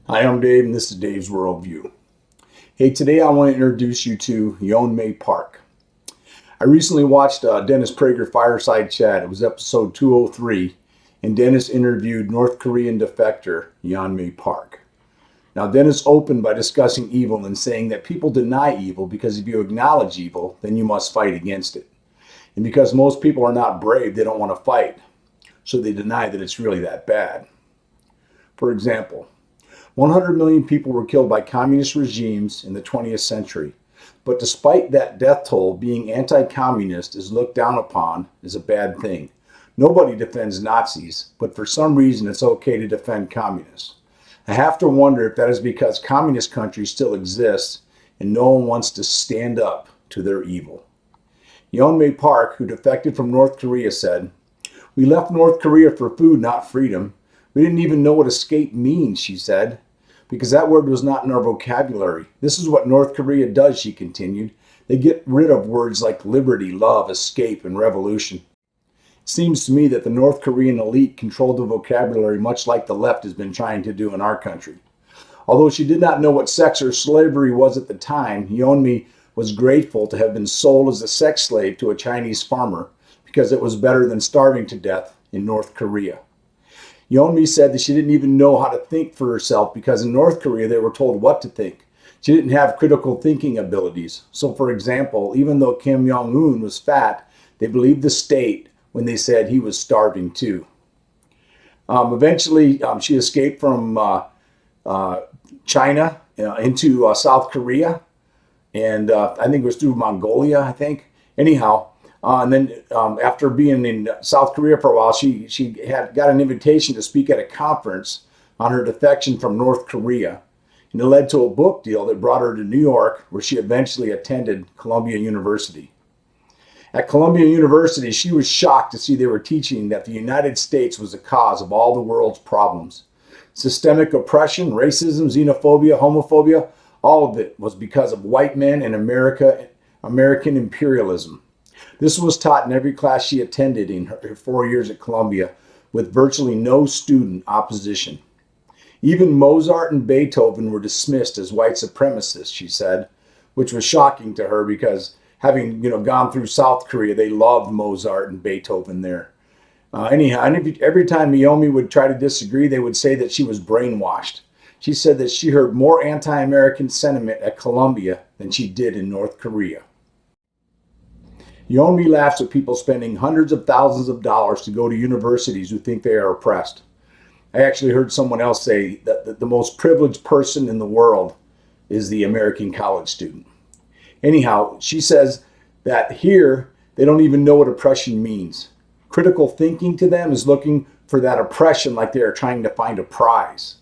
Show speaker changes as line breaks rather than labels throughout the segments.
Hi, I'm Dave, and this is Dave's Worldview. Hey, today I want to introduce you to Yeonmi Park. I recently watched Dennis Prager Fireside Chat. It was episode 203, and Dennis interviewed North Korean defector Yeonmi Park. Now, Dennis opened by discussing evil and saying that people deny evil because if you acknowledge evil, then you must fight against it. And because most people are not brave, they don't want to fight, so they deny that it's really that bad. For example, 100 million people were killed by communist regimes in the 20th century. But despite that death toll, being anti-communist is looked down upon as a bad thing. Nobody defends Nazis, but for some reason it's okay to defend communists. I have to wonder if that is because communist countries still exist and no one wants to stand up to their evil. Yeonmi Park, who defected from North Korea, said, "We left North Korea for food, not freedom. We didn't even know what escape means," she said, because that word was not in our vocabulary. This is what North Korea does, she continued. They get rid of words like liberty, love, escape, and revolution. It seems to me that the North Korean elite controlled the vocabulary much like the left has been trying to do in our country. Although she did not know what sex or slavery was at the time, Yeonmi was grateful to have been sold as a sex slave to a Chinese farmer because it was better than starving to death in North Korea. Yeonmi said that she didn't even know how to think for herself because in North Korea they were told what to think. She didn't have critical thinking abilities. So, for example, even though Kim Jong-un was fat, they believed the state when they said he was starving too. Eventually, she escaped from China into South Korea, and I think it was through Mongolia, I think. Anyhow, and then after being in South Korea for a while, she had got an invitation to speak at a conference on her defection from North Korea. And it led to a book deal that brought her to New York, where she eventually attended Columbia University. At Columbia University, she was shocked to see they were teaching that the United States was the cause of all the world's problems. Systemic oppression, racism, xenophobia, homophobia, all of it was because of white men and American imperialism. This was taught in every class she attended in her 4 years at Columbia, with virtually no student opposition. Even Mozart and Beethoven were dismissed as white supremacists, she said, which was shocking to her because having gone through South Korea, they loved Mozart and Beethoven there. Anyhow, and every time Yeonmi would try to disagree, they would say that she was brainwashed. She said that she heard more anti-American sentiment at Columbia than she did in North Korea. Yeonmi laughs at people spending hundreds of thousands of dollars to go to universities who think they are oppressed. I actually heard someone else say that the most privileged person in the world is the American college student. Anyhow, she says that here they don't even know what oppression means. Critical thinking to them is looking for that oppression like they are trying to find a prize.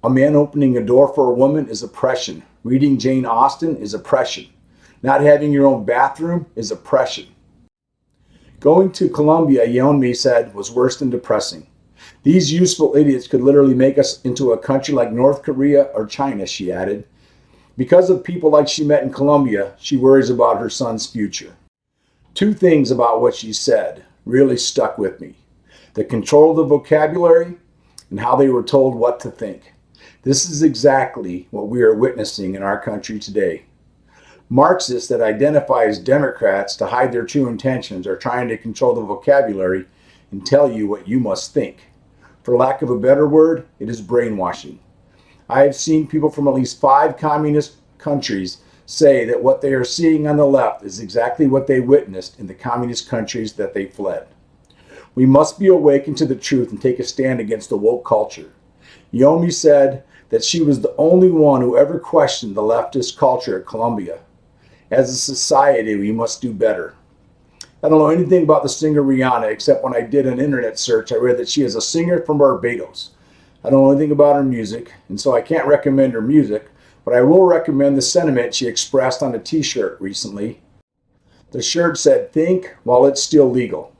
A man opening a door for a woman is oppression. Reading Jane Austen is oppression. Not having your own bathroom is oppression. Going to Colombia, Yeonmi said, was worse than depressing. These useful idiots could literally make us into a country like North Korea or China, she added. Because of people like she met in Colombia, she worries about her son's future. Two things about what she said really stuck with me: the control of the vocabulary and how they were told what to think. This is exactly what we are witnessing in our country today. Marxists that identify as Democrats to hide their true intentions are trying to control the vocabulary and tell you what you must think. For lack of a better word, it is brainwashing. I have seen people from at least 5 communist countries say that what they are seeing on the left is exactly what they witnessed in the communist countries that they fled. We must be awakened to the truth and take a stand against the woke culture. Yeonmi said that she was the only one who ever questioned the leftist culture at Columbia. As a society, we must do better. I don't know anything about the singer Rihanna, except when I did an internet search, I read that she is a singer from Barbados. I don't know anything about her music, and so I can't recommend her music, but I will recommend the sentiment she expressed on a t-shirt recently. The shirt said, "Think while it's still legal."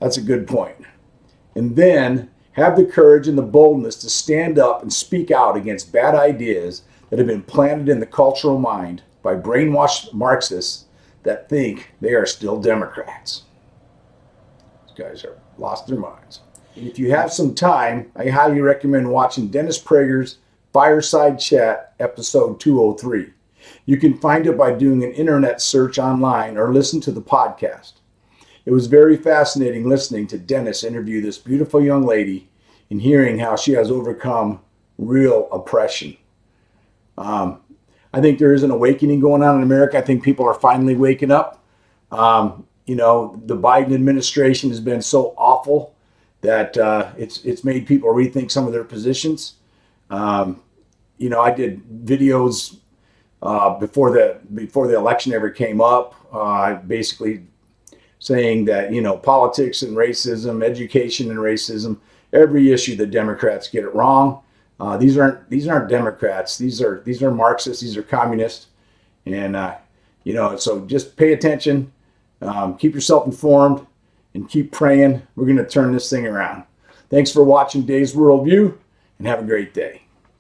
That's a good point. And then have the courage and the boldness to stand up and speak out against bad ideas that have been planted in the cultural mind by brainwashed Marxists that think they are still Democrats. These guys are lost their minds. If you have some time, I highly recommend watching Dennis Prager's Fireside Chat, episode 203. You can find it by doing an internet search online or listen to the podcast. It was very fascinating listening to Dennis interview this beautiful young lady and hearing how she has overcome real oppression. I think there is an awakening going on in America. I think people are finally waking up. You know, the Biden administration has been so awful that it's made people rethink some of their positions. You know, I did videos before the election ever came up, basically saying that, you know, politics and racism, education and racism, every issue the Democrats get it wrong. These aren't Democrats. These are Marxists. These are communists. And you know, so just pay attention, keep yourself informed, and keep praying. We're going to turn this thing around. Thanks for watching Dave's Worldview, and have a great day.